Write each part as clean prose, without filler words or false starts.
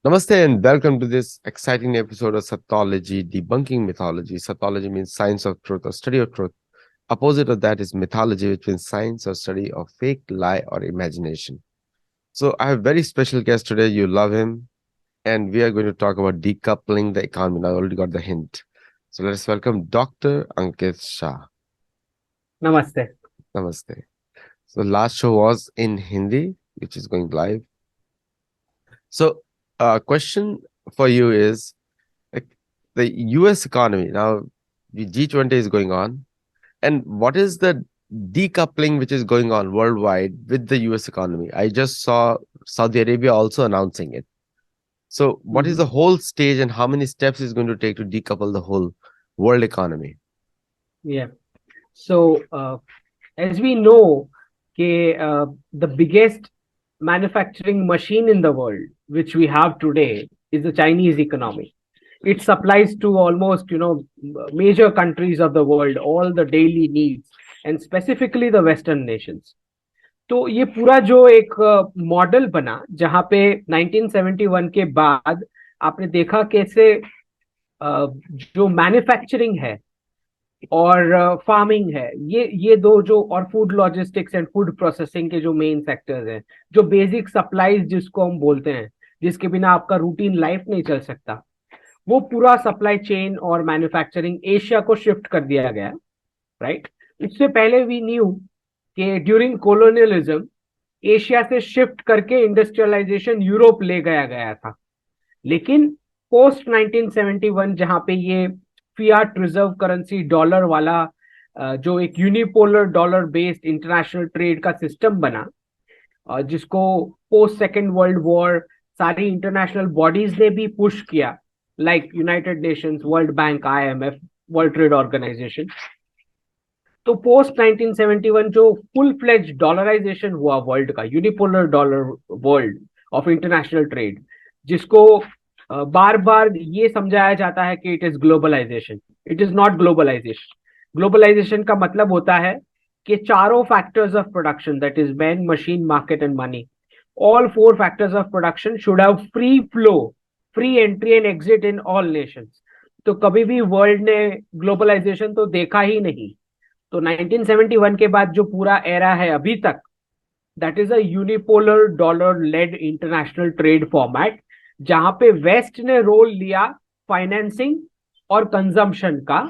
Namaste and welcome to this exciting episode of Satyology, debunking mythology. Satyology means science of truth or study of truth. Opposite of that is mythology, which means science or study of fake, lie, or imagination. So I have a very special guest today. You love him. And we are going to talk about decoupling the economy. I already got the hint. So let us welcome Dr. Ankit Shah. नमस्ते। Namaste. So the last show was in Hindi, which is going live. So question for you is, like, the US economy now, the G20 is going on, and what is the decoupling which is going on worldwide with the US economy? I just saw Saudi Arabia also announcing it. So what is the Mhm. whole stage and how many steps is going to take to decouple the whole world economy? Yeah. So, as we know, the biggest manufacturing machine in the world, which we have today, is the Chinese economy. It supplies to almost, major countries of the world, all the daily needs, and specifically the Western nations. तो ये पूरा जो एक model बना जहां पे 1971 के बाद आपने देखा कैसे जो मैन्युफैक्चरिंग है और फार्मिंग है, ये दो जो, और food logistics and food processing के जो मेन सेक्टर्स हैं, जो बेसिक सप्लाईज जिसको हम बोलते हैं, जिसके बिना आपका रूटीन लाइफ नहीं चल सकता, वो पूरा सप्लाई चेन और मैन्युफैक्चरिंग एशिया को शिफ्ट कर दिया गया। राइट। इससे पहले वी न्यू कि ड्यूरिंग कोलोनियलिज्म एशिया से शिफ्ट करके इंडस्ट्रियलाइजेशन यूरोप ले गया गया था। लेकिन पोस्ट 1971 जहां पे ये फियाट रिजर्व करेंसी डॉलर वाला जो एक unipolar dollar based international trade का सिस्टम बना, जिसको पोस्ट सेकेंड वर्ल्ड वॉर सारी इंटरनेशनल बॉडीज ने भी पुश किया, like United Nations, World Bank, IMF, World Trade Organization. तो पोस्ट 1971 जो फुल फ्लेज डॉलराइजेशन हुआ वर्ल्ड का, unipolar dollar world of international trade, जिसको बार बार ये समझाया जाता है कि it is globalization. It is not globalization. Globalization का मतलब होता है कि चारों factors of production, that is man, machine, market and money, all four factors of production should have free flow, free entry and exit in all nations। तो कभी भी world ने ग्लोबलाइजेशन तो देखा ही नहीं। तो 1971 के बाद जो पूरा एरा है अभी तक, that is a unipolar dollar led international trade format, जहां पे वेस्ट ने रोल लिया फाइनेंसिंग और कंजम्पशन का,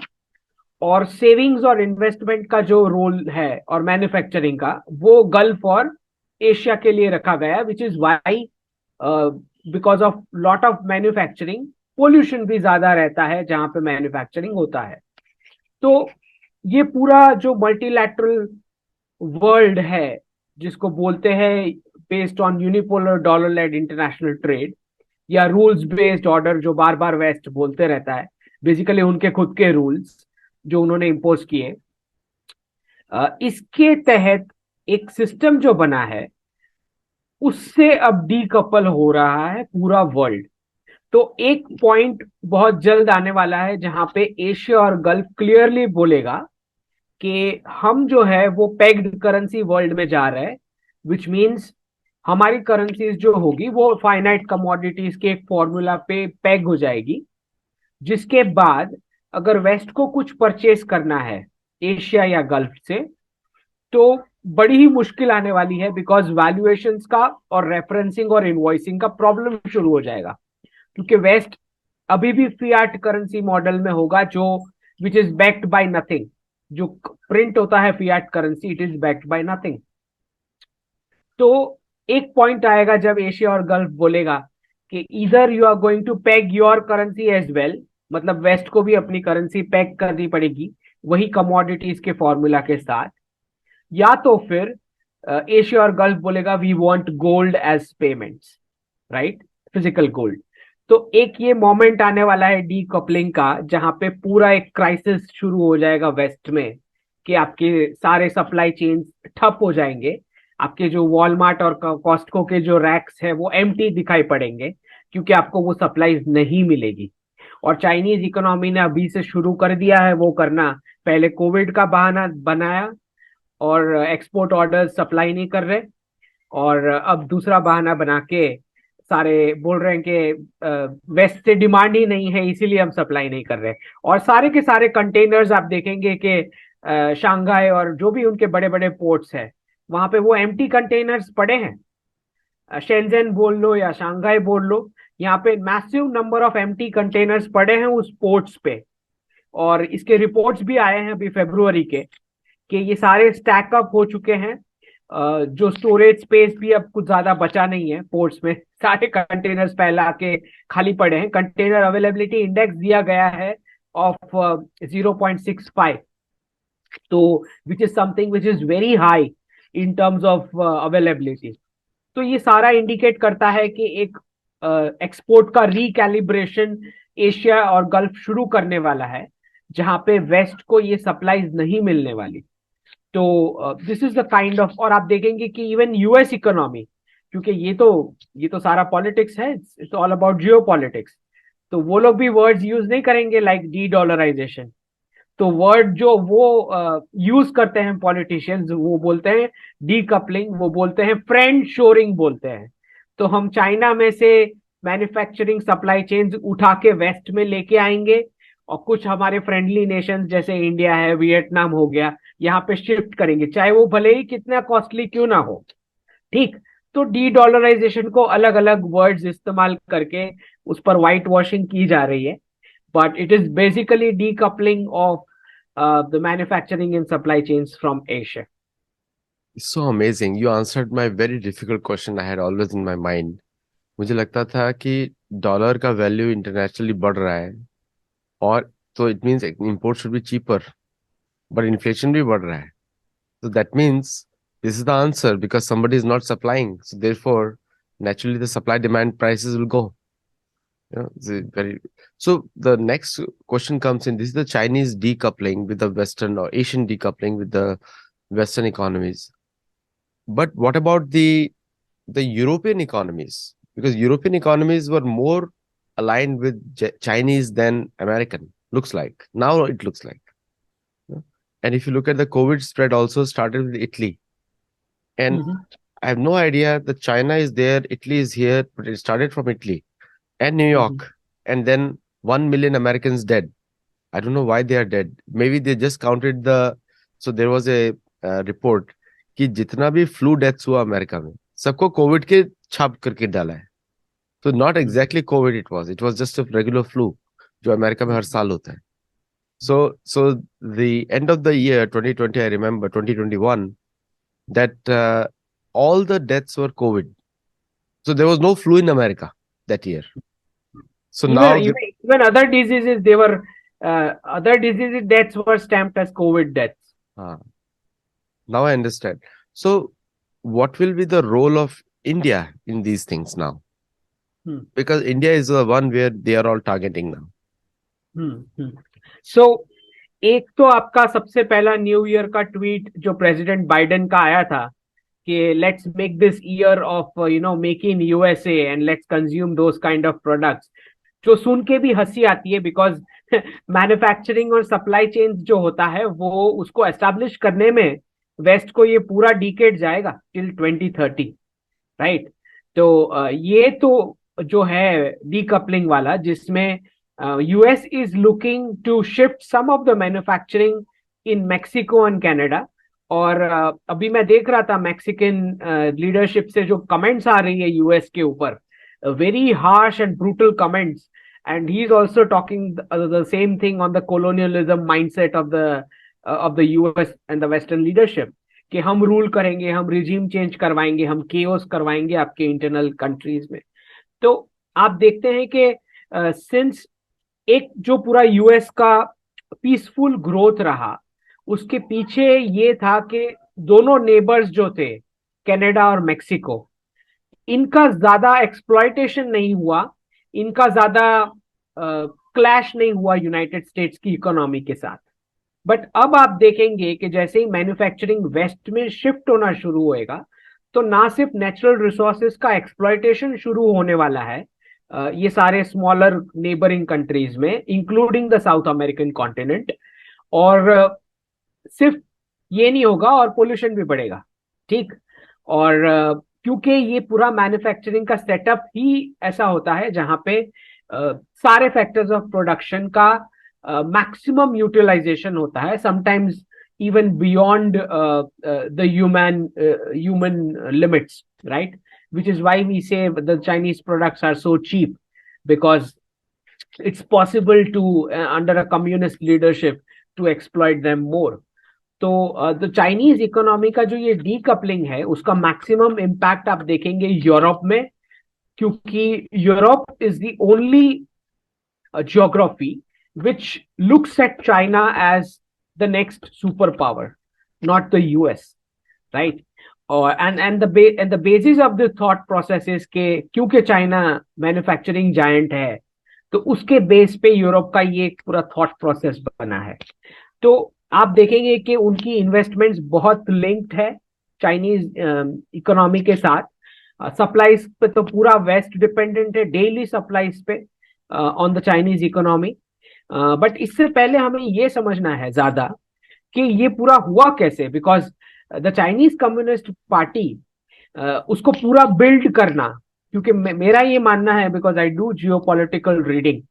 और सेविंग्स और इन्वेस्टमेंट का जो रोल है और मैन्युफैक्चरिंग का, वो गल्फ और एशिया के लिए रखा गया, विच is why because of lot of manufacturing pollution भी ज्यादा रहता है जहां पे मैन्युफैक्चरिंग होता है। तो ये पूरा जो मल्टीलैटरल वर्ल्ड है, जिसको बोलते हैं based on unipolar dollar led international trade या रूल्स बेस्ड ऑर्डर, जो बार बार वेस्ट बोलते रहता है, बेसिकली उनके खुद के रूल्स जो उन्होंने इम्पोज किए, इसके तहत एक सिस्टम जो बना है, उससे अब डीकपल हो रहा है पूरा वर्ल्ड। तो एक पॉइंट बहुत जल्द आने वाला है जहां पे एशिया और गल्फ क्लियरली बोलेगा कि हम जो है वो पेग्ड करेंसी वर्ल्ड में जा रहे हैं, विच मीन्स हमारी करेंसीज जो होगी वो फाइनाइट कमोडिटीज के एक फॉर्मूला पे पेग हो जाएगी। जिसके बाद अगर वेस्ट को कुछ परचेस करना है एशिया या गल्फ से, तो बड़ी ही मुश्किल आने वाली है, बिकॉज वैल्यूएशंस का और रेफरेंसिंग और इनवॉइसिंग का प्रॉब्लम शुरू हो जाएगा। क्योंकि वेस्ट अभी भी फियाट करेंसी मॉडल में होगा, जो which is backed by nothing. जो प्रिंट होता है Fiat currency, it is backed by nothing. तो एक पॉइंट आएगा जब एशिया और गल्फ बोलेगा कि इधर you are going to peg your currency as well, मतलब वेस्ट को भी अपनी करेंसी पेग करनी पड़ेगी वही कमोडिटीज के फॉर्मूला के साथ, या तो फिर एशिया और गल्फ बोलेगा we want gold as payments, right, physical gold. तो एक ये मोमेंट आने वाला है डी कपलिंग का, जहां पे पूरा एक क्राइसिस शुरू हो जाएगा वेस्ट में, कि आपके सारे सप्लाई चेन ठप हो जाएंगे। आपके जो वॉलमार्ट और कॉस्टको के जो रैक्स है वो एम्प्टी दिखाई पड़ेंगे, क्योंकि आपको वो सप्लाईज नहीं मिलेगी। और चाइनीज इकोनॉमी ने अभी से शुरू कर दिया है वो करना। पहले कोविड का बहाना बनाया और एक्सपोर्ट ऑर्डर सप्लाई नहीं कर रहे, और अब दूसरा बहाना बना के सारे बोल रहे हैं कि वेस्ट से डिमांड ही नहीं है, इसीलिए हम सप्लाई नहीं कर रहे। और सारे के सारे कंटेनर्स आप देखेंगे कि शंघाई और जो भी उनके बड़े बड़े पोर्ट्स हैं, वहां पे वो एम्प्टी कंटेनर्स पड़े हैं। शेंजन बोल लो या शंघाई बोल लो, यहाँ पे massive number of empty containers पड़े हैं उस पोर्ट्स पे। और इसके रिपोर्ट्स भी आए हैं अभी फरवरी के, कि ये सारे स्टैक अप हो चुके हैं। जो स्टोरेज स्पेस भी अब कुछ ज्यादा बचा नहीं है पोर्ट्स में, सारे कंटेनर्स फैला के खाली पड़े हैं। कंटेनर अवेलेबिलिटी इंडेक्स दिया गया है ऑफ 0.65, तो which is something which is very high in terms of availability. तो ये सारा इंडिकेट करता है कि एक एक्सपोर्ट का रिकैलिब्रेशन एशिया और गल्फ शुरू करने वाला है, जहां पे वेस्ट को ये सप्लाईज नहीं मिलने वाली। तो this is the kind of, और आप देखेंगे कि इवन यूएस इकोनॉमी, क्योंकि ये तो सारा पॉलिटिक्स है, it's all about Jio politics. तो वो लोग भी वर्ड्स यूज नहीं करेंगे लाइक डी डॉलराइजेशन। तो वर्ड जो वो यूज करते हैं पॉलिटिशियंस, वो बोलते हैं डीकपलिंग, वो बोलते हैं फ्रेंड शोरिंग बोलते हैं। तो हम चाइना में से मैन्युफैक्चरिंग सप्लाई चेन्स उठा के वेस्ट में लेके आएंगे, और कुछ हमारे फ्रेंडली नेशंस जैसे इंडिया है, वियतनाम हो गया, यहाँ पे शिफ्ट करेंगे, चाहे वो भले ही कितना कॉस्टली क्यों ना हो। ठीक। तो डी डॉलराइजेशन को अलग अलग वर्ड्स इस्तेमाल करके उस पर व्हाइट वॉशिंग की जा रही है, but it is basically decoupling of the manufacturing and supply chains from Asia. So amazing. You answered my very difficult question I had always in my mind. मुझे लगता था कि डॉलर का वैल्यू इंटरनेशनली बढ़ रहा है, और तो it means import should be cheaper, but inflation भी बढ़ रहा है. So that means this is the answer, because somebody is not supplying. So therefore, naturally the supply demand prices will go. So the next question comes in. This is the Chinese decoupling with the Western, or Asian decoupling with the Western economies. But what about the European economies? Because European economies were more aligned with Chinese than American. Looks like now it looks like. And if you look at the COVID spread, also started with Italy. And I have no idea that China is there, Italy is here, but it started from Italy and New York, and then 1 million Americans dead. I don't know why they are dead. Maybe they just counted the. So there was a report कि जितना भी flu deaths हुआ America में, सबको Covid के छाप करके डाला है. तो not exactly Covid it was just a regular flu जो अमेरिका में हर साल होता है. So the end of the year 2020, I remember 2021, that all the deaths were COVID. So there was no flu in America that year. So now even other diseases, they were other diseases deaths were stamped as COVID deaths. Now I understand. So what will be the role of India in these things now? Because India is the one where they are all targeting now. So एक तो आपका सबसे पहला new year का tweet जो president Biden का आया था कि let's make this year of make in USA and let's consume those kind of products, जो सुन के भी हंसी आती है, बिकॉज मैन्युफैक्चरिंग और सप्लाई चेन जो होता है वो उसको एस्टैब्लिश करने में वेस्ट को ये पूरा डिकेड जाएगा टिल 2030, राइट? तो ये तो जो है डीकपलिंग वाला, जिसमें US is looking to shift some of the manufacturing in Mexico and Canada. और अभी मैं देख रहा था मैक्सिकन लीडरशिप से जो कमेंट्स आ रही है यूएस के ऊपर, very harsh and brutal comments, and he is also talking the same thing on the colonialism mindset of the US and the western leadership, कि हम रूल करेंगे, हम रिजीम चेंज करवाएंगे, हम केओस करवाएंगे आपके इंटरनल कंट्रीज में। तो आप देखते हैं कि सिंस एक जो पूरा यूएस का पीसफुल ग्रोथ रहा, उसके पीछे ये था कि दोनों नेबर्स जो थे कनाडा और मेक्सिको, इनका ज्यादा एक्सप्लॉयटेशन नहीं हुआ, इनका ज्यादा क्लैश नहीं हुआ यूनाइटेड स्टेट्स की इकोनॉमी के साथ। बट अब आप देखेंगे कि जैसे ही मैन्युफैक्चरिंग वेस्ट में शिफ्ट होना शुरू होएगा, तो ना सिर्फ नेचुरल रिसोर्सेज का एक्सप्लॉयटेशन शुरू होने वाला है ये सारे स्मॉलर नेबरिंग कंट्रीज में, including the south American continent, और सिर्फ ये नहीं होगा, और पोल्यूशन भी बढ़ेगा, ठीक? और क्योंकि ये पूरा मैन्युफैक्चरिंग का सेटअप ही ऐसा होता है जहां पे सारे फैक्टर्स ऑफ प्रोडक्शन का मैक्सिमम यूटिलाइजेशन होता है, sometimes even beyond the human limits, right? Which is why we say the Chinese products are so cheap, because it's possible to under a communist leadership to exploit them more. तो the Chinese economy का जो ये decoupling है उसका maximum impact आप देखेंगे Europe में, क्योंकि Europe is the only geography which looks at China as the next superpower, not the US, right? और and the basis of the thought process is के क्योंकि चाइना मैन्युफैक्चरिंग जायंट है, तो उसके बेस पे यूरोप का ये पूरा थॉट प्रोसेस बना है। तो आप देखेंगे कि उनकी इन्वेस्टमेंट्स बहुत लिंक्ड है चाइनीज इकोनॉमी के साथ। सप्लाईज पे तो पूरा वेस्ट डिपेंडेंट है, डेली सप्लाईज पे on the Chinese economy. But इससे पहले हमें ये समझना है ज्यादा कि ये पूरा हुआ कैसे, because the Chinese Communist Party उसको पूरा बिल्ड करना, क्योंकि मेरा ये मानना है, because I do geopolitical reading,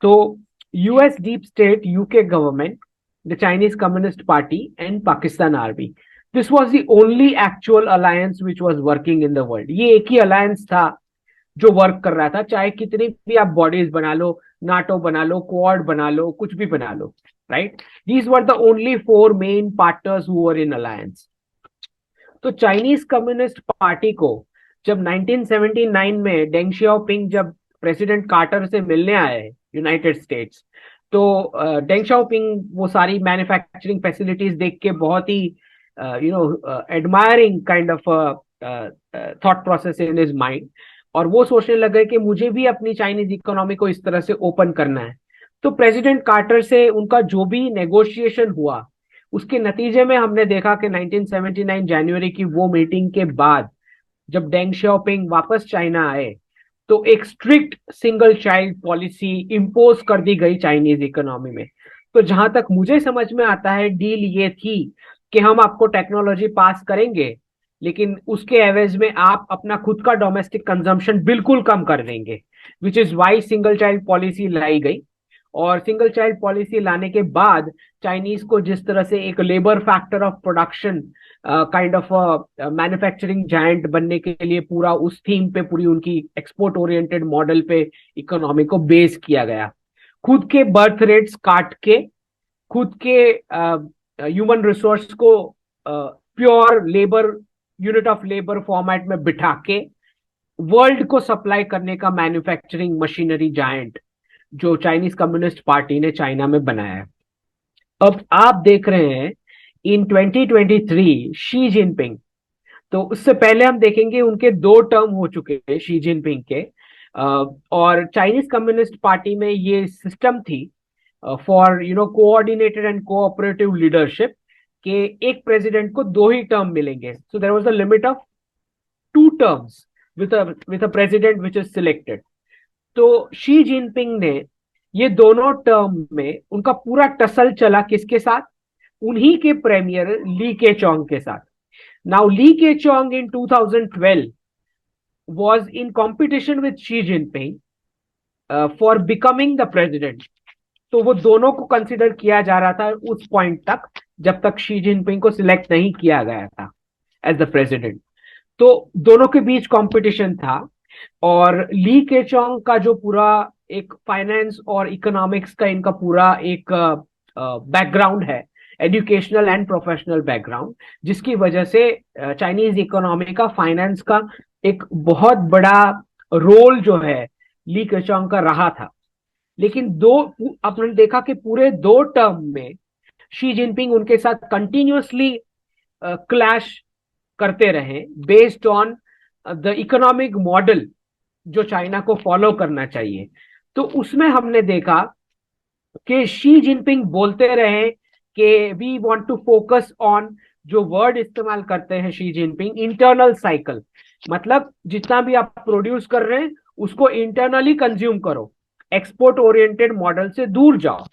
तो US deep state, UK government, the Chinese Communist Party and Pakistan army, this was the only actual alliance which was working in the world. ये एक ही अलायंस था जो वर्क कर रहा था, चाहे कितनी भी आप बॉडीज बना लो, नाटो बना लो, क्वाड बना लो, कुछ भी बना लो, right? These were the only 4 main partners who were in alliance. तो चाइनीज कम्युनिस्ट पार्टी को जब 1979 में डेंग शियाओपिंग जब प्रेसिडेंट कार्टर से मिलने आए यूनाइटेड स्टेट्स, तो डेंग शियाओपिंग वो सारी मैन्युफैक्चरिंग फैसिलिटीज देख के बहुत ही admiring kind of thought process in his mind, और वो सोचने लगे कि मुझे भी अपनी चाइनीज इकोनॉमी को इस तरह से ओपन करना है। तो प्रेसिडेंट कार्टर से उनका जो भी नेगोशिएशन हुआ, उसके नतीजे में हमने देखा कि 1979 जनवरी की वो मीटिंग के बाद जब डेंग शियाओपिंग वापस चाइना आए, तो एक strict single child policy impose कर दी गई चाइनीज इकोनॉमी में। तो जहां तक मुझे समझ में आता है, डील ये थी कि हम आपको टेक्नोलॉजी पास करेंगे, लेकिन उसके एवज में आप अपना खुद का डोमेस्टिक कंजम्पशन बिल्कुल कम कर देंगे, which is why single child policy लाई गई। और सिंगल चाइल्ड पॉलिसी लाने के बाद चाइनीज को जिस तरह से एक labour factor of production kind of manufacturing giant बनने के लिए पूरा उस थीम पे, पूरी उनकी एक्सपोर्ट ओरिएंटेड मॉडल पे इकोनॉमी को बेस किया गया। खुद के बर्थ रेट्स काट के, खुद के ह्यूमन रिसोर्स को pure labour, unit of labour format में बिठा के वर्ल्ड को सप्लाई करने का मैन्युफैक्चरिंग मशीनरी जायंट जो चाइनीज कम्युनिस्ट पार्टी ने चाइना में बनाया है। अब आप देख रहे हैं इन 2023 शी जिनपिंग, तो उससे पहले हम देखेंगे उनके 2 टर्म हो चुके हैं शी जिनपिंग के, और चाइनीज कम्युनिस्ट पार्टी में ये सिस्टम थी for coordinated and cooperative leadership, कि एक प्रेसिडेंट को 2 ही टर्म मिलेंगे। So there was the limit of 2 terms with a president which is selected. तो शी जिनपिंग ने ये दोनों टर्म में उनका पूरा टसल चला किसके साथ? उन्हीं के प्रीमियर ली केचोंग के साथ। Now Li Keqiang in 2012 was in competition with Xi Jinping for becoming the president. तो वो दोनों को कंसिडर किया जा रहा था उस पॉइंट तक जब तक शी जिनपिंग को सिलेक्ट नहीं किया गया था एज द प्रेसिडेंट। तो दोनों के बीच कंपटीशन था, और ली केचोंग का जो पूरा एक फाइनेंस और इकोनॉमिक्स का इनका पूरा एक बैकग्राउंड है, एजुकेशनल एंड प्रोफेशनल बैकग्राउंड, जिसकी वजह से चाइनीज इकोनॉमी का फाइनेंस का एक बहुत बड़ा रोल जो है ली केचोंग का रहा था। लेकिन आपने देखा कि पूरे 2 टर्म में शी जिनपिंग उनके साथ कंटिन्यूअसली क्लैश करते रहे based on the economic model जो चाइना को फॉलो करना चाहिए। तो उसमें हमने देखा कि शी जिनपिंग बोलते रहे कि we want to focus on, जो वर्ड इस्तेमाल करते हैं शी जिनपिंग, इंटरनल साइकिल, मतलब जितना भी आप प्रोड्यूस कर रहे हैं उसको इंटरनली कंज्यूम करो, एक्सपोर्ट ओरिएंटेड मॉडल से दूर जाओ।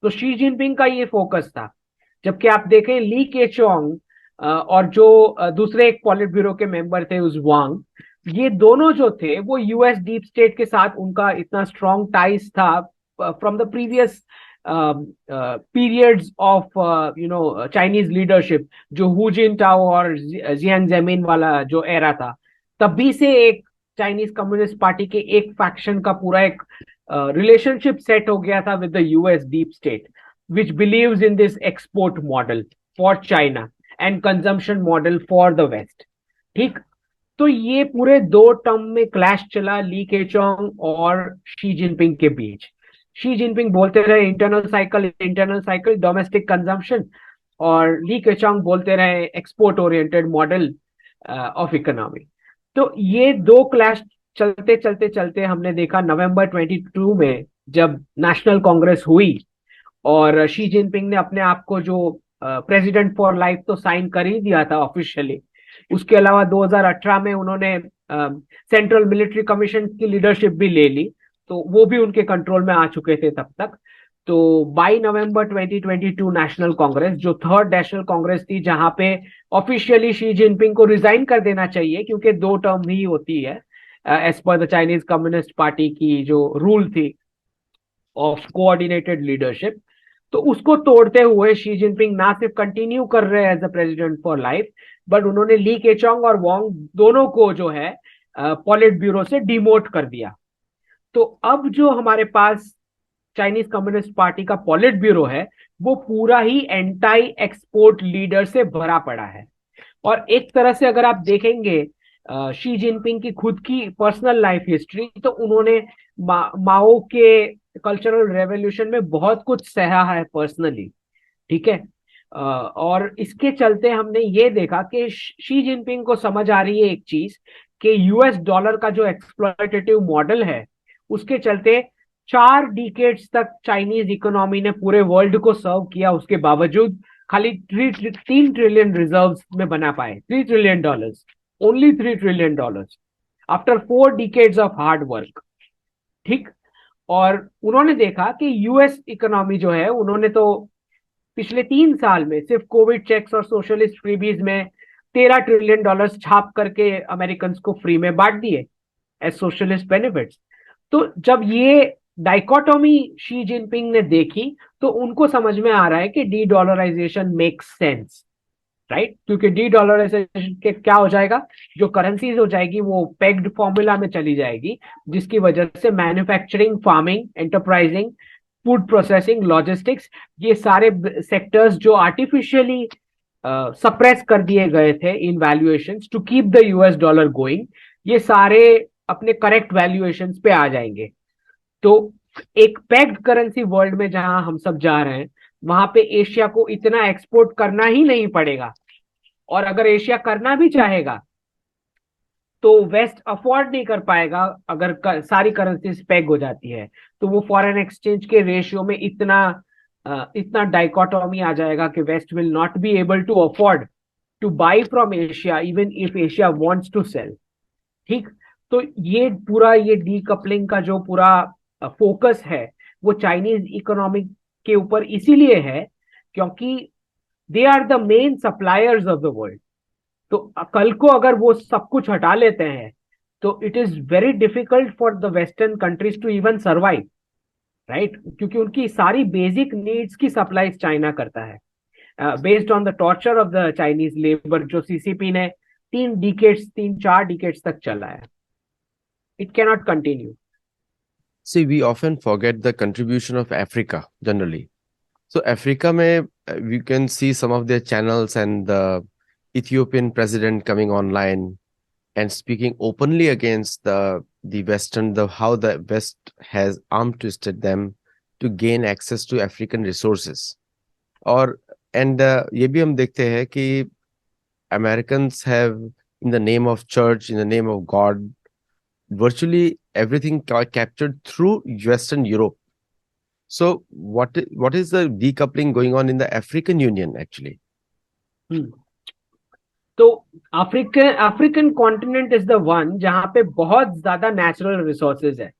तो शी जिनपिंग का ये फोकस था। जबकि आप देखें ली केचोंग और जो दूसरे एक पॉलिट ब्यूरो के मेंबर थे उस वांग, ये दोनों जो थे वो यूएस डीप स्टेट के साथ उनका इतना स्ट्रॉन्ग टाइज था from the previous periods of Chinese leadership, जो हु जिनटाओ और जियांग जेमिन वाला जो एरा था, तभी से एक चाइनीज कम्युनिस्ट पार्टी के एक फैक्शन का पूरा एक रिलेशनशिप सेट हो गया था with the US deep state, which believes in this export model for China and consumption model for the west. ठीक। तो ये पूरे दो टर्म में क्लैश चला ली केचोंग और शी जिनपिंग के बीच। शी जिनपिंग बोलते रहे इंटरनल साइकिल डोमेस्टिक कंजम्पशन, और ली केचोंग बोलते रहे export oriented model of economy. तो ये दो क्लैश चलते चलते चलते हमने देखा नवंबर 22 में जब नेशनल कांग्रेस हुई और शी जिनपिंग ने अपने आप को जो प्रेसिडेंट फॉर लाइफ तो साइन कर ही दिया था ऑफिशियली। उसके अलावा 2018 में उन्होंने सेंट्रल मिलिट्री कमीशन की लीडरशिप भी ले ली, तो वो भी उनके कंट्रोल में आ चुके थे तब तक। तो 22 नवंबर 2022 नेशनल कांग्रेस, जो थर्ड नेशनल कांग्रेस थी, जहां पे ऑफिशियली शी जिनपिंग को रिजाइन कर देना चाहिए क्योंकि दो टर्म ही होती है as per the Chinese Communist party की जो रूल थी ऑफ कोऑर्डिनेटेड लीडरशिप, तो उसको तोड़ते हुए शी जिनपिंग ना सिर्फ कंटिन्यू कर रहे हैं as a president for life, but उन्होंने ली केचोंग और वांग दोनों को जो है पॉलिट ब्यूरो से डिमोट कर दिया। तो अब जो हमारे पास चाइनीज कम्युनिस्ट पार्टी का पॉलिट ब्यूरो है वो पूरा ही एंटाई एक्सपोर्ट लीडर से भरा पड़ा है। और एक तरह से अगर आप देखेंगे शी जिनपिंग की खुद की पर्सनल लाइफ हिस्ट्री, तो उन्होंने माओ के कल्चरल रेवोल्यूशन में बहुत कुछ सहा है पर्सनली। ठीक है। और इसके चलते हमने ये देखा कि शी जिनपिंग को समझ आ रही है एक चीज, कि यूएस डॉलर का जो एक्सप्लॉयटेटिव मॉडल है उसके चलते 4 डिकेड्स तक चाइनीज इकोनॉमी ने पूरे वर्ल्ड को सर्व किया, उसके बावजूद खाली 3 ट्रिलियन रिजर्व्स में बना पाए। $3 trillion, only $3 trillion after 4 decades of hard work. ठीक। और उन्होंने देखा कि यूएस इकोनॉमी जो है, उन्होंने तो पिछले 3 साल में सिर्फ कोविड चेक्स और सोशलिस्ट फ्रीबीज में $13 ट्रिलियन छाप करके अमेरिकन को फ्री में बांट दिए एज सोशलिस्ट बेनिफिट्स। तो जब ये डाइकोटोमी शी जिनपिंग ने देखी तो उनको समझ में आ रहा है कि dedollarization makes sense, right? क्योंकि डी डॉलराइजेशन के क्या हो जाएगा, जो करेंसीज हो जाएगी वो पेग्ड फॉर्मूला में चली जाएगी, जिसकी वजह से manufacturing, farming, enterprising, food processing, logistics, ये सारे सेक्टर्स जो आर्टिफिशियली सप्रेस कर दिए गए थे in valuations to keep the US dollar going, ये सारे अपने करेक्ट वैल्यूएशंस पे आ जाएंगे। तो एक पैक्ड करेंसी वर्ल्ड में जहां हम सब जा रहे हैं, वहां पे एशिया को इतना एक्सपोर्ट करना ही नहीं पड़ेगा, और अगर एशिया करना भी चाहेगा तो वेस्ट अफोर्ड नहीं कर पाएगा अगर सारी करेंसीज पैग हो जाती है। तो वो फॉरेन एक्सचेंज के रेशियो में इतना डाइकोटोमी आ जाएगा कि west will not be able to afford to buy from Asia even if Asia wants to sell. ठीक। तो ये पूरा ये डीकपलिंग का जो पूरा फोकस है वो चाइनीज इकोनॉमिक के ऊपर इसीलिए है क्योंकि they are the main suppliers of the world. तो कल को अगर वो सब कुछ हटा लेते हैं तो it is very difficult for the western countries to even survive, right? क्योंकि उनकी सारी बेसिक नीड्स की सप्लाई चाइना करता है based on the torture of the Chinese labour, जो सीसीपी ने 3 4 डिकेट्स तक चला है। It cannot continue. See, we often forget the contribution of Africa generally. So Africa mein, we can see some of their channels and the Ethiopian president coming online and speaking openly against the Western, how the West has arm twisted them to gain access to African resources. और ये भी हम देखते हैं कि Americans have, in the name of church, in the name of God, virtually everything captured through Western Europe. So what is the decoupling going on in the African Union actually? तो African continent is the one जहां पे बहुत ज्यादा natural resources है,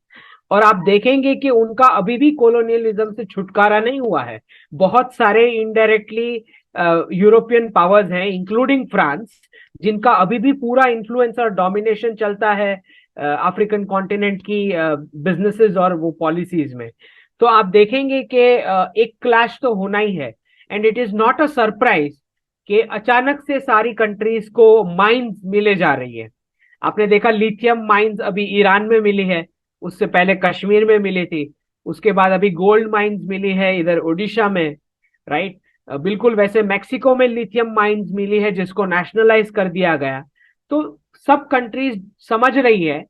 और आप देखेंगे कि उनका अभी भी कॉलोनियलिज्म से छुटकारा नहीं हुआ है। बहुत सारे इनडायरेक्टली यूरोपियन पावर्स हैं इंक्लूडिंग फ्रांस, जिनका अभी भी पूरा इन्फ्लुएंस और डोमिनेशन चलता है अफ्रीकन कॉन्टिनेंट की बिजनेसेस और वो पॉलिसीज में। तो आप देखेंगे कि एक क्लैश तो होना ही है। And it is not a surprise कि अचानक से सारी कंट्रीज को माइंस मिले जा रही है। आपने देखा लिथियम माइंस अभी ईरान में मिली है, उससे पहले कश्मीर में मिली थी, उसके बाद अभी गोल्ड माइंस मिली है इधर उड़ीसा में, राइट। बिल्कुल वैसे मेक्सिको में लिथियम माइंस मिली है जिसको नेशनलाइज कर दिया गया। तो सब कंट्रीज समझ रही है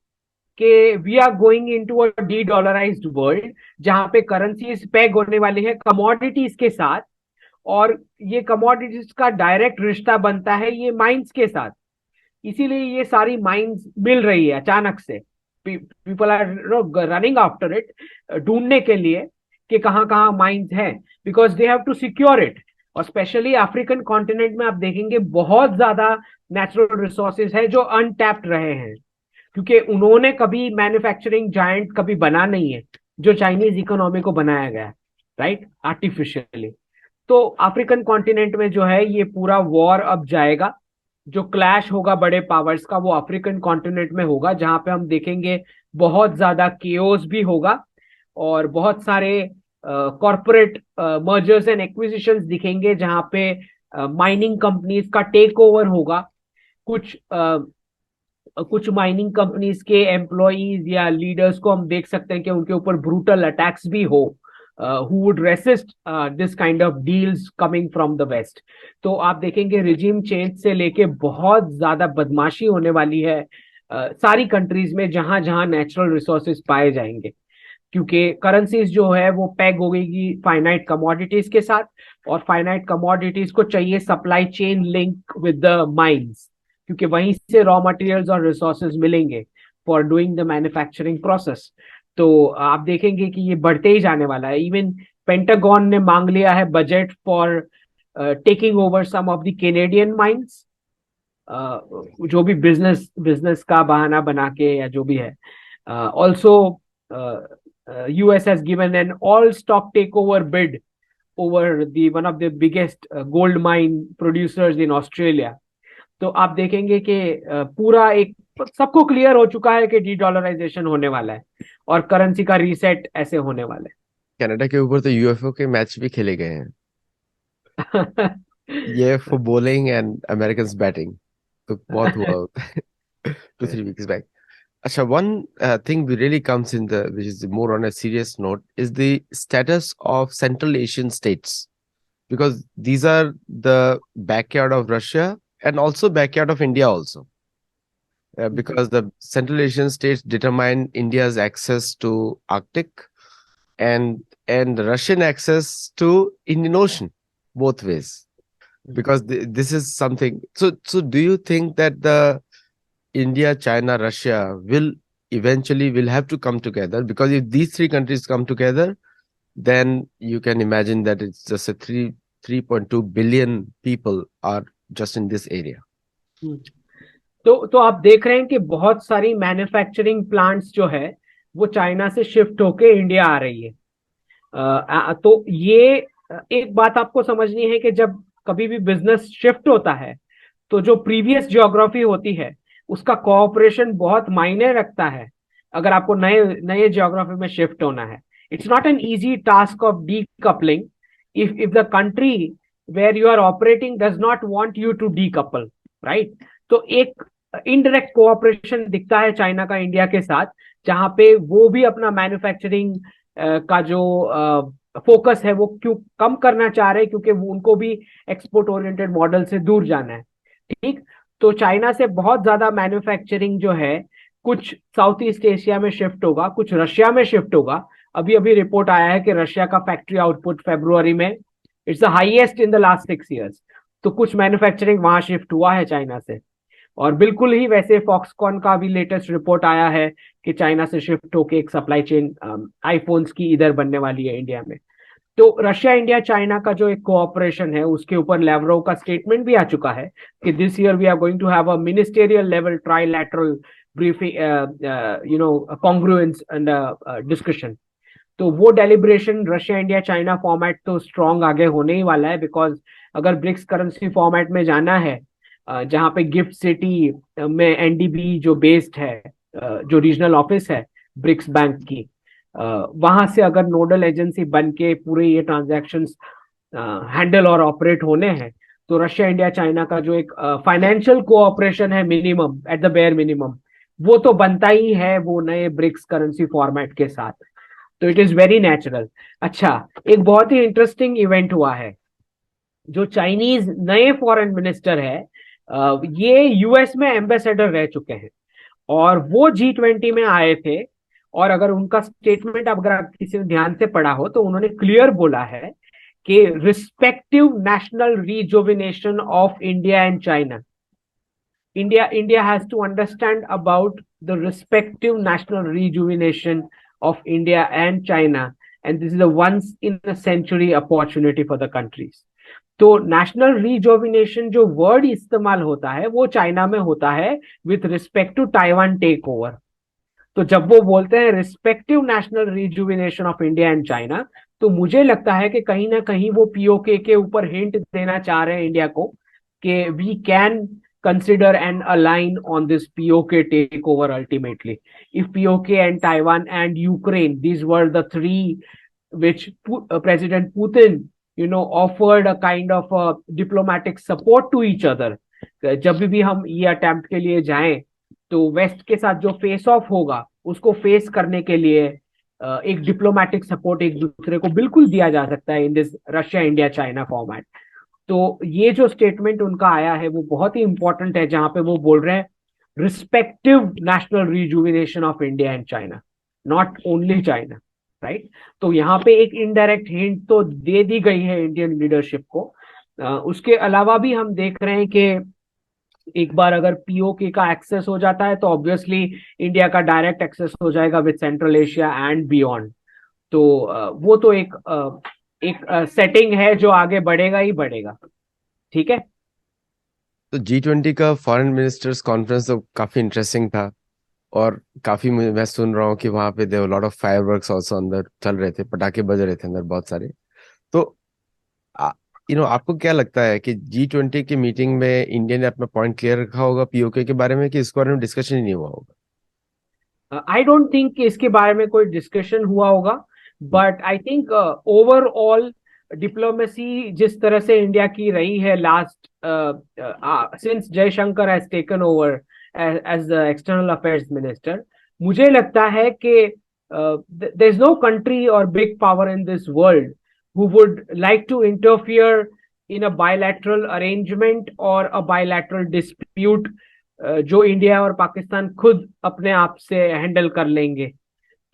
कि we are going into a de dollarized world, जहां पे करेंसीज पेग होने वाली है कमोडिटीज के साथ, और ये कमोडिटीज का डायरेक्ट रिश्ता बनता है ये माइंस के साथ। इसीलिए ये सारी माइंस मिल रही है अचानक से। People are running after it, ढूंढने के लिए कि कहाँ कहाँ माइंस है, because they have to secure it. और स्पेशली अफ्रीकन कॉन्टिनेंट में आप देखेंगे बहुत ज्यादा नेचुरल रिसोर्सेज है जो अनटैप्ड रहे हैं, क्योंकि उन्होंने कभी मैन्युफैक्चरिंग जायंट कभी बना नहीं है जो चाइनीज इकोनॉमी को बनाया गया है, राइट, आर्टिफिशियली। तो अफ्रीकन कॉन्टिनेंट में जो है ये पूरा वॉर अब जाएगा। जो क्लैश होगा बड़े पावर्स का वो अफ्रीकन कॉन्टिनेंट में होगा, जहां पे हम देखेंगे बहुत ज्यादा केओस भी होगा, और बहुत सारे कॉरपोरेट मर्जर्स एंड एक्विजिशंस दिखेंगे जहां पे माइनिंग कंपनीज का टेक ओवर होगा। कुछ कुछ माइनिंग कंपनीज के एम्प्लॉयज या लीडर्स को हम देख सकते हैं कि उनके ऊपर ब्रूटल अटैक्स भी हो, who would resist this kind of deals coming from the west। तो आप देखेंगे रिजीम चेंज से लेके बहुत ज्यादा बदमाशी होने वाली है सारी कंट्रीज में जहां जहां नेचुरल रिसोर्सेज पाए जाएंगे, क्योंकि करेंसीज जो है वो पैग हो गई फाइनाइट कमोडिटीज के साथ, और फाइनाइट कमोडिटीज को चाहिए supply chain link with the mines, क्योंकि वहीं से रॉ मटेरियल्स और रिसोर्सेज मिलेंगे for doing the manufacturing process. तो आप देखेंगे कि ये बढ़ते ही जाने वाला है। इवन पेंटागन ने मांग लिया है budget for taking over some of the Canadian mines, जो भी बिजनेस बिजनेस का बहाना बना के या जो भी है। Also US has given an all stock takeover bid over the one of the biggest gold mine producers in Australia। तो आप देखेंगे कि पूरा एक सबको क्लियर हो चुका है कि डी डॉलराइजेशन होने वाला है और करेंसी का रीसेट ऐसे होने वाला कनाडा के ऊपर तो यूएफओ के मैच भी खेले गए हैं, है। ये for bowling and American batting, तो बहुत हुआ होता है 2-3 weeks back. Acha, one thing we really comes in the, which is more on a serious note, is the status of Central Asian states, because these are the backyard of Russia and also backyard of India also. Because the Central Asian states determine India's access to Arctic and Russian access to Indian Ocean, both ways. Because this is something. So do you think that the India, China, Russia will eventually will have to come together? Because if these three countries come together, then you can imagine that it's just a 3.2 billion people are just in this area. तो आप देख रहे हैं कि बहुत सारी manufacturing plants जो है वो चाइना से शिफ्ट होके इंडिया आ रही है। तो ये एक बात आपको समझनी है कि जब कभी भी बिजनेस शिफ्ट होता है तो जो प्रीवियस ज्योग्राफी होती है उसका कोऑपरेशन बहुत मायने रखता है। अगर आपको नए नए ज्योग्राफी में शिफ्ट होना है, it's not an easy task of decoupling if the country where you are operating does not want you to decouple, right? तो एक इनडायरेक्ट कोऑपरेशन दिखता है चाइना का इंडिया के साथ, जहां पे वो भी अपना मैन्युफैक्चरिंग का जो फोकस है वो क्यों कम करना चाह रहे हैं, क्योंकि उनको भी एक्सपोर्ट ओरिएंटेड मॉडल से दूर जाना है। ठीक, तो चाइना से बहुत ज्यादा मैन्युफैक्चरिंग जो है कुछ साउथ ईस्ट एशिया में शिफ्ट होगा, कुछ रशिया में शिफ्ट होगा। अभी अभी रिपोर्ट आया है कि रशिया का फैक्ट्री आउटपुट फरवरी में it's the highest in the last 6 years। तो कुछ मैन्युफैक्चरिंग वहां शिफ्ट हुआ है चाइना से। और बिल्कुल ही वैसे फॉक्सकॉन का भी लेटेस्ट रिपोर्ट आया है कि चाइना से शिफ्ट होके एक सप्लाई चेन आईफोन्स की इधर बनने वाली है इंडिया में। तो रशिया इंडिया चाइना का जो एक कोऑपरेशन है उसके ऊपर लेवरोव का स्टेटमेंट भी आ चुका है कि this year we are going to have a ministerial level trilateral briefing congruence and discussion. तो वो deliberation Russia India China format तो स्ट्रॉन्ग आगे होने ही वाला है, बिकॉज अगर ब्रिक्स करेंसी फॉर्मेट में जाना है, जहाँ पे गिफ्ट सिटी में एनडीबी जो बेस्ड है, जो रीजनल ऑफिस है ब्रिक्स बैंक की, वहां से अगर नोडल एजेंसी बन के पूरे ये ट्रांजैक्शंस हैंडल और ऑपरेट होने हैं, तो रशिया इंडिया चाइना का जो एक फाइनेंशियल कोऑपरेशन है minimum, at the bare minimum, वो तो बनता ही है वो नए ब्रिक्स करेंसी फॉर्मेट के साथ। तो इट इज वेरी नेचुरल। अच्छा, एक बहुत ही इंटरेस्टिंग इवेंट हुआ है। जो चाइनीज नए फॉरेन मिनिस्टर है, ये यूएस में एम्बेसडर रह चुके हैं, और वो G20 में आए थे। और अगर उनका स्टेटमेंट अगर आप किसी ने ध्यान से पढ़ा हो, तो उन्होंने क्लियर बोला है कि respective national rejuvenation of India and China, India has to understand about the respective national rejuvenation of India and China, and this is a once in a century opportunity for the countries. तो national rejuvenation जो word इस्तेमाल होता है वो China में होता है with respect to Taiwan take over. तो जब वो बोलते हैं respective national rejuvenation of India and China, तो मुझे लगता है कि कहीं ना कहीं वो पीओके के ऊपर हिंट देना चाह रहे हैं इंडिया को कि we can consider and align on this POK takeover ultimately. If POK and Taiwan and Ukraine, these were the three which President Putin, offered a kind of a diplomatic support to each other. जब भी हम ये attempt के लिए जाएं, तो waste के साथ जो फेस ऑफ होगा उसको फेस करने के लिए एक डिप्लोमेटिक सपोर्ट एक दूसरे को बिल्कुल दिया जा सकता है in this Russia India China format. तो ये जो स्टेटमेंट उनका आया है वो बहुत ही इंपॉर्टेंट है, जहां पे वो बोल रहे हैं respective national rejuvenation of India and China, not only China, right. तो यहाँ पे एक इनडायरेक्ट हिंट तो दे दी गई है इंडियन लीडरशिप को। उसके अलावा भी हम देख रहे हैं कि एक बार अगर पीओके का एक्सेस हो जाता है, तो ऑब्वियसली इंडिया का डायरेक्ट एक्सेस हो जाएगा with central Asia and beyond. तो वो तो एक सेटिंग है जो आगे बढ़ेगा ही बढ़ेगा। ठीक है। तो G20 का फॉरेन मिनिस्टर्स कॉन्फ्रेंस तो काफी इंटरेस्टिंग था, और काफी मैं सुन रहा हूँ कि वहां पे there lot of fireworks also अंदर चल रहे थे, पटाखे बज रहे थे अंदर बहुत सारे। तो आपको क्या लगता है कि G20 की मीटिंग में इंडिया ने अपना पॉइंट क्लियर रखा होगा पीओके के बारे में, कि इसके बारे में डिस्कशन ही नहीं हुआ होगा? आई डोंट थिंक कि इसके बारे में कोई डिस्कशन हुआ होगा, but I think overall diplomacy जिस तरह से इंडिया की रही है last since Jaishankar has taken over as the external affairs minister, मुझे लगता है कि देयर इज नो कंट्री और big power in this world who would like to interfere in a bilateral arrangement or a bilateral dispute जो India और पाकिस्तान खुद अपने आप से हैंडल कर लेंगे।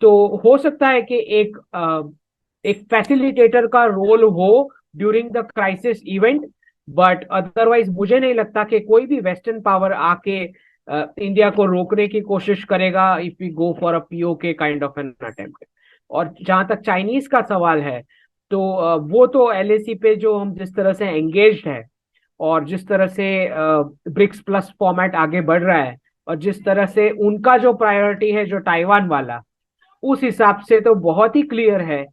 तो हो सकता है कि एक फैसिलिटेटर का रोल हो during the crisis event, but otherwise मुझे नहीं लगता कि कोई भी वेस्टर्न पावर आके इंडिया को रोकने की कोशिश करेगा if we go for a PoK kind of an attempt. और जहां तक चाइनीज का सवाल है, तो वो तो एलएसी पे जो हम जिस तरह से एंगेज्ड है, और जिस तरह से ब्रिक्स प्लस फॉर्मेट आगे बढ़ रहा है, और जिस तरह से उनका जो प्रायोरिटी है जो ताइवान वाला, उस हिसाब से तो बहुत ही क्लियर है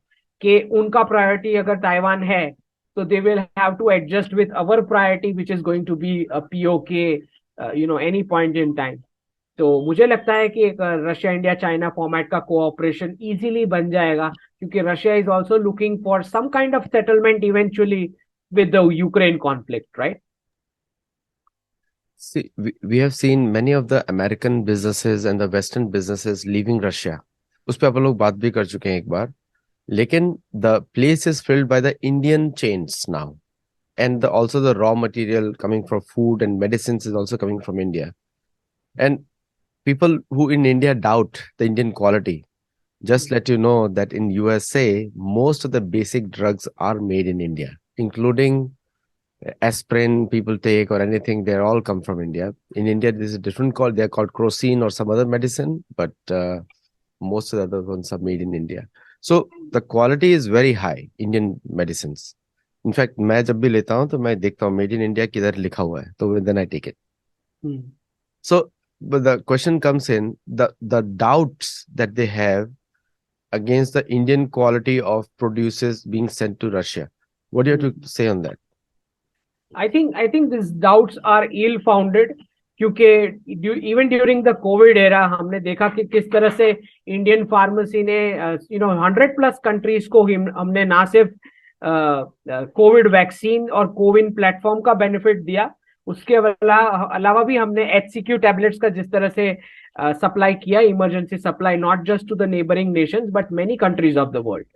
कि उनका प्रायोरिटी अगर ताइवान है, तो they will have to adjust with our priority which is going to be PoK any point in time. तो मुझे लगता है कि एक रशिया इंडिया चाइना फॉर्मेट का कोऑपरेशन इजीली बन जाएगा, क्योंकि Russia is also looking for some kind of settlement eventually with the Ukraine conflict, right? See, we have seen many of the American businesses and the Western businesses leaving Russia. उस पे अपन लोग बात भी कर चुके हैं एक बार, लेकिन the place is filled by the Indian chains now, and also the raw material coming from food and medicines is also coming from India. And people who in India doubt the Indian quality, just let you know that in USA, most of the basic drugs are made in India, including aspirin people take or anything. They all come from India. In India, there's a different called, they're called crocin or some other medicine, but most of the other ones are made in India. So the quality is very high, Indian medicines. In fact, मैं जब भी लेता हूँ तो मैं देखता हूँ made in India किधर लिखा हुआ है, तो then I take it. So but the question comes in, the doubts that they have against the Indian quality of produces being sent to Russia. What do you have to say on that? I think these doubts are ill founded, क्योंकि even during the Covid era हमने देखा कि किस तरह से Indian pharmacy ने 100+ countries को हमने ना सिर्फ कोविड वैक्सीन और कोविन प्लेटफॉर्म का बेनिफिट दिया, उसके अलावा भी हमने HCQ टैबलेट्स का जिस तरह से सप्लाई किया, emergency supply, not just to the neighbouring nations but many countries of the world.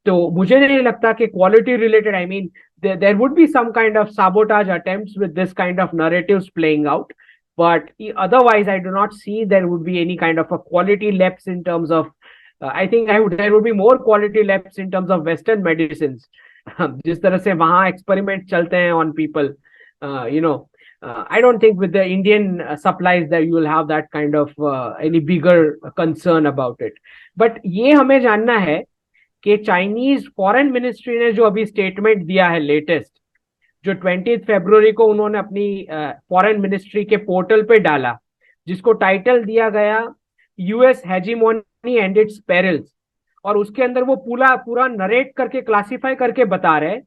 तो मुझे नहीं लगता कि quality related, I mean there would be some kind of sabotage attempts with this kind of narratives playing out, but otherwise I do not see there would be any kind of a quality lapse in terms of I think there would be more quality lapse in terms of western medicines जिस तरह से वहां experiment चलते हैं on people, you know, I don't think with the Indian supplies that you will have that kind of any bigger concern about it. But ये हमें जानना है कि चाइनीज फॉरेन मिनिस्ट्री ने जो अभी स्टेटमेंट दिया है लेटेस्ट, जो 20 फरवरी को उन्होंने अपनी फॉरेन मिनिस्ट्री के पोर्टल पे डाला, जिसको टाइटल दिया गया US hegemony and it's perils, और उसके अंदर वो पूरा नरेट करके क्लासिफाई करके बता रहे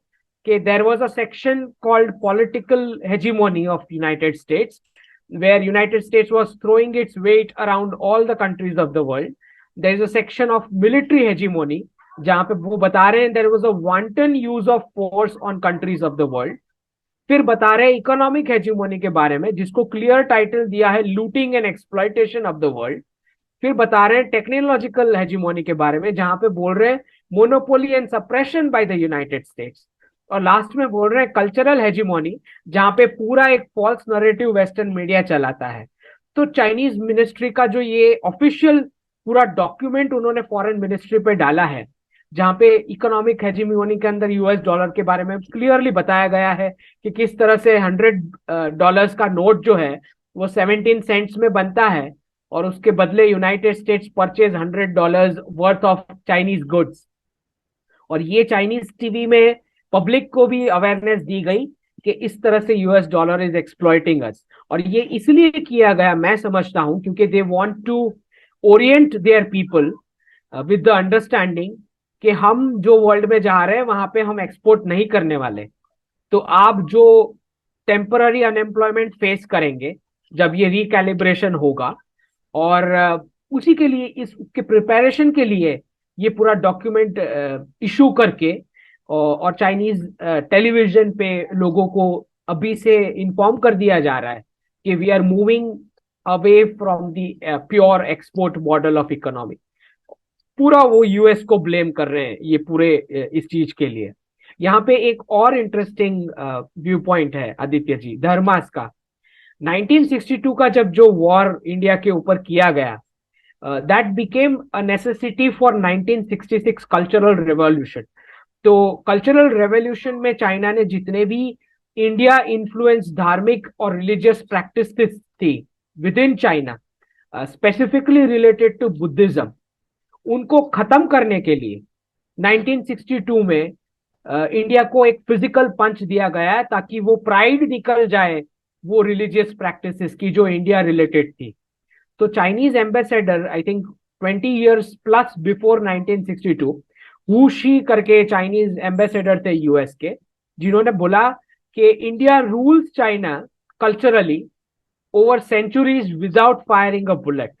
कि there was a section called political hegemony of United States, where United States was throwing its weight around all the countries of the world. There is a section of military hegemony जहां पे वो बता रहे हैं there was a wanton use of force on countries of the world. फिर बता रहे हैं इकोनॉमिक हेजीमोनी के बारे में, जिसको क्लियर टाइटल दिया है looting and exploitation of the world. फिर बता रहे हैं टेक्नोलॉजिकल हेजीमोनी के बारे में, जहां पे बोल रहे हैं monopoly and suppression by the United states. और लास्ट में बोल रहे हैं कल्चरल हेजीमोनी, जहां पे पूरा एक फॉल्स नरेटिव वेस्टर्न मीडिया चलाता है। तो चाइनीज मिनिस्ट्री का जो ये ऑफिशियल पूरा डॉक्यूमेंट उन्होंने फॉरेन मिनिस्ट्री पे डाला है, जहां पे इकोनॉमिक हेजीमोनी के अंदर यूएस डॉलर के बारे में क्लियरली बताया गया है कि किस तरह से $100 का नोट जो है वो 17 सेंट्स में बनता है, और उसके बदले United states purchase $100 worth of Chinese goods. और ये चाइनीज टीवी में पब्लिक को भी अवेयरनेस दी गई कि इस तरह से US dollar is exploiting us. और ये इसलिए किया गया, मैं समझता हूं, क्योंकि they want to orient their people with the understanding कि हम जो वर्ल्ड में जा रहे हैं वहां पे हम एक्सपोर्ट नहीं करने वाले। तो आप जो टेम्पररी अनएम्प्लॉयमेंट फेस करेंगे जब ये रिकैलिब्रेशन होगा, और उसी के लिए, इसके प्रिपरेशन के लिए ये पूरा डॉक्यूमेंट इशू करके और चाइनीज टेलीविजन पे लोगों को अभी से इन्फॉर्म कर दिया जा रहा है कि we are moving away from the pure export model of economy. पूरा वो यूएस को ब्लेम कर रहे हैं ये पूरे इस चीज के लिए। यहाँ पे एक और इंटरेस्टिंग व्यू पॉइंट है आदित्य जी, धर्मास का। 1962 का जब जो वॉर इंडिया के ऊपर किया गया, that became a necessity for 1966 cultural revolution. तो कल्चरल रेवोल्यूशन में चाइना ने जितने भी इंडिया इन्फ्लुएंस धार्मिक और रिलीजियस प्रैक्टिसेस थी with in China, specifically related to Buddhism, उनको खत्म करने के लिए 1962 में इंडिया को एक फिजिकल पंच दिया गया है, ताकि वो प्राइड निकल जाए वो रिलीजियस प्रैक्टिसेस की जो इंडिया रिलेटेड थी। तो Chinese ambassador, I think 20 years plus before 1962, Wu Shi करके चाइनीज एम्बेसडर थे यूएस के, जिन्होंने बोला कि India rules China culturally over centuries without firing a bullet.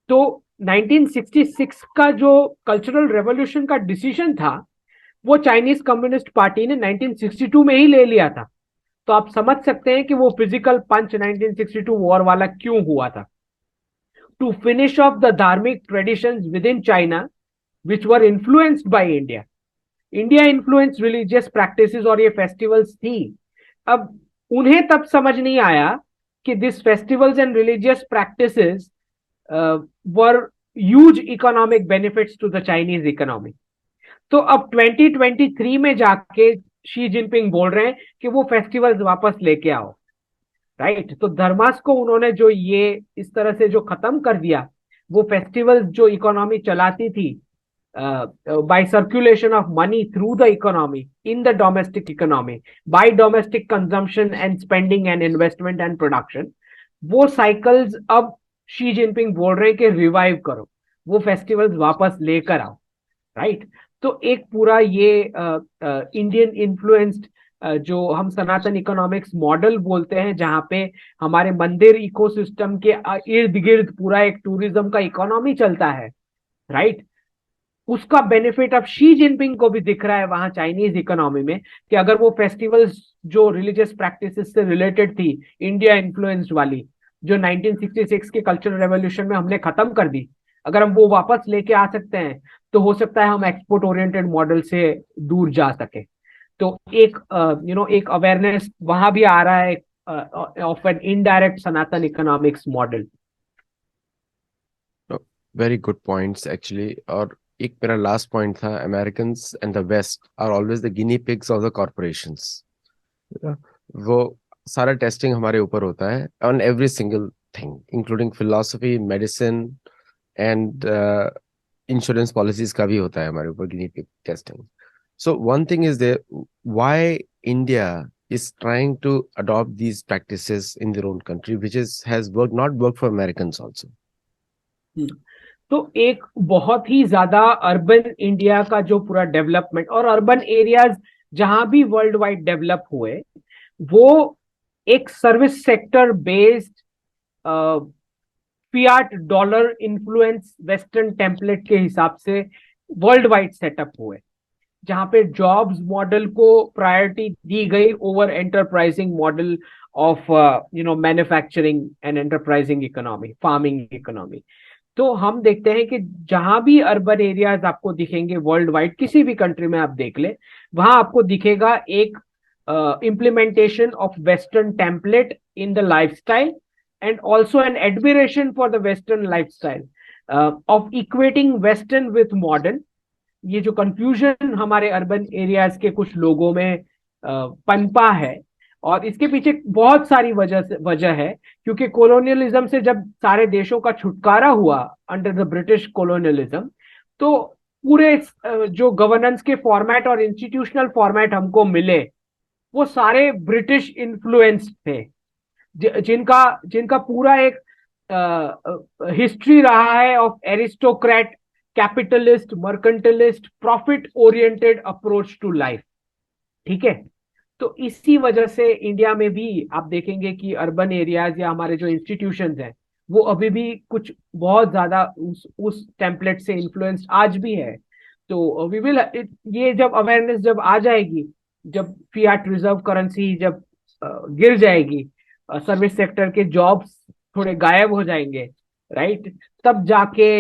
तो 1966 का जो कल्चरल रेवोल्यूशन का डिसीजन था, वो चाइनीज कम्युनिस्ट पार्टी ने 1962 में ही ले लिया था। तो आप समझ सकते हैं कि वो फिजिकल पंच 1962 वॉर वाला क्यों हुआ था, टू फिनिश ऑफ द धार्मिक traditions with in China which were influenced by India. India influence religious practices और ये फेस्टिवल्स थी। अब उन्हें तब समझ नहीं आया कि this festivals and religious practices were huge economic benefits to the Chinese economy. तो अब 2023 में जाके शी जिनपिंग बोल रहे हैं कि वो फेस्टिवल्स वापस लेके आओ, राइट। तो धर्मास को उन्होंने जो ये इस तरह से जो खत्म कर दिया, वो फेस्टिवल्स जो इकोनॉमी चलाती थी by circulation of money through the economy, in the domestic economy, by domestic consumption and spending and investment and production, वो साइकिल्स अब शी जिनपिंग बोल रहे हैं कि रिवाइव करो, वो फेस्टिवल्स वापस लेकर आओ, राइट। तो एक पूरा ये इंडियन इन्फ्लुएंस्ड जो हम सनातन इकोनॉमिक्स मॉडल बोलते हैं, जहाँ पे हमारे मंदिर इकोसिस्टम के इर्द गिर्द पूरा एक टूरिज्म का इकोनॉमी चलता है, राइट। उसका बेनिफिट अब शी जिनपिंग को भी दिख रहा है वहां चाइनीज इकोनॉमी में, कि अगर वो फेस्टिवल्स जो रिलीजियस प्रैक्टिसेस से रिलेटेड थी, इंडिया इन्फ्लुएंस्ड वाली, जो 1966 के कल्चरल रेवोल्यूशन में हमने खत्म कर दी, अगर हम वो वापस लेके आ सकते हैं तो हो सकता है हम एक्सपोर्ट ओरिएंटेड मॉडल से दूर जा सके। तो एक एक अवेयरनेस वहां भी आ रहा है of an indirect Sanatan economics model. Very good points actually. और एक मेरा लास्ट पॉइंट था, Americans and the West are always the guinea pigs of the corporations. वो सारा टेस्टिंग हमारे ऊपर होता है on every single thing, including philosophy, medicine and insurance policies का भी होता है हमारे ऊपर guinea pig testing. So one thing is there, why India is trying to adopt these practices in their own country, which has worked, not worked for Americans also. तो एक बहुत ही ज्यादा अर्बन इंडिया का जो पूरा डेवलपमेंट और urban areas जहां भी वर्ल्ड वाइड डेवलप हुए, वो एक service sector based Fiat dollar influence western template के हिसाब से वर्ल्ड वाइड सेटअप हुए, जहां पे जॉब्स मॉडल को प्रायोरिटी दी गई over enterprising model of manufacturing and enterprising economy, farming economy. तो हम देखते हैं कि जहां भी अर्बन एरियाज आपको दिखेंगे वर्ल्ड वाइड, किसी भी कंट्री में आप देख ले, वहां आपको दिखेगा एक implementation of Western template in the lifestyle, and also an admiration for the Western lifestyle, of equating Western with modern। ये जो कंफ्यूजन हमारे अर्बन एरियाज के कुछ लोगों में पनपा है, और इसके पीछे बहुत सारी वजह है, क्योंकि कॉलोनियलिज्म से जब सारे देशों का छुटकारा हुआ अंडर द ब्रिटिश कॉलोनियलिज्म, तो पूरे जो गवर्नेंस के फॉर्मेट और इंस्टीट्यूशनल फॉर्मेट हमको मिले, वो सारे ब्रिटिश इन्फ्लुएंस्ड थे, जिनका जिनका पूरा एक हिस्ट्री रहा है of aristocrat, capitalist, mercantilist, profit oriented approach to life. ठीक है। तो इसी वजह से इंडिया में भी आप देखेंगे कि अर्बन एरियाज या हमारे जो इंस्टीट्यूशंस हैं, वो अभी भी कुछ बहुत ज्यादा उस टेम्पलेट से इन्फ्लुएंस्ड आज भी है। तो वी विल, ये जब अवेयरनेस जब आ जाएगी, जब फियाट रिजर्व करेंसी जब गिर जाएगी, सर्विस सेक्टर के जॉब्स थोड़े गायब हो जाएंगे, राइट, तब जाके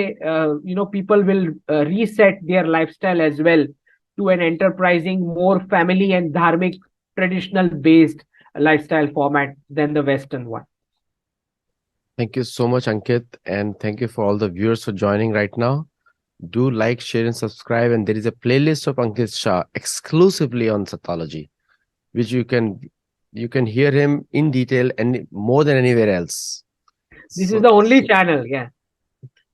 people will reset their lifestyle as well to an enterprising more family and धार्मिक traditional based lifestyle format than the Western one. Thank you so much, Ankit, and thank you for all the viewers for joining right now. Do like, share, and subscribe. And there is a playlist of Ankit Shah exclusively on Satology, which you can hear him in detail and more than anywhere else. This is the only channel, yeah.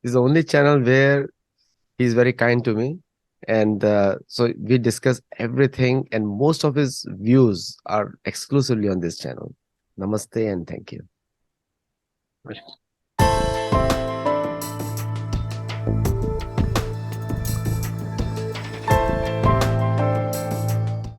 This is the only channel where he's very kind to me. And so we discuss everything, and most of his views are exclusively on this channel. Namaste and thank you.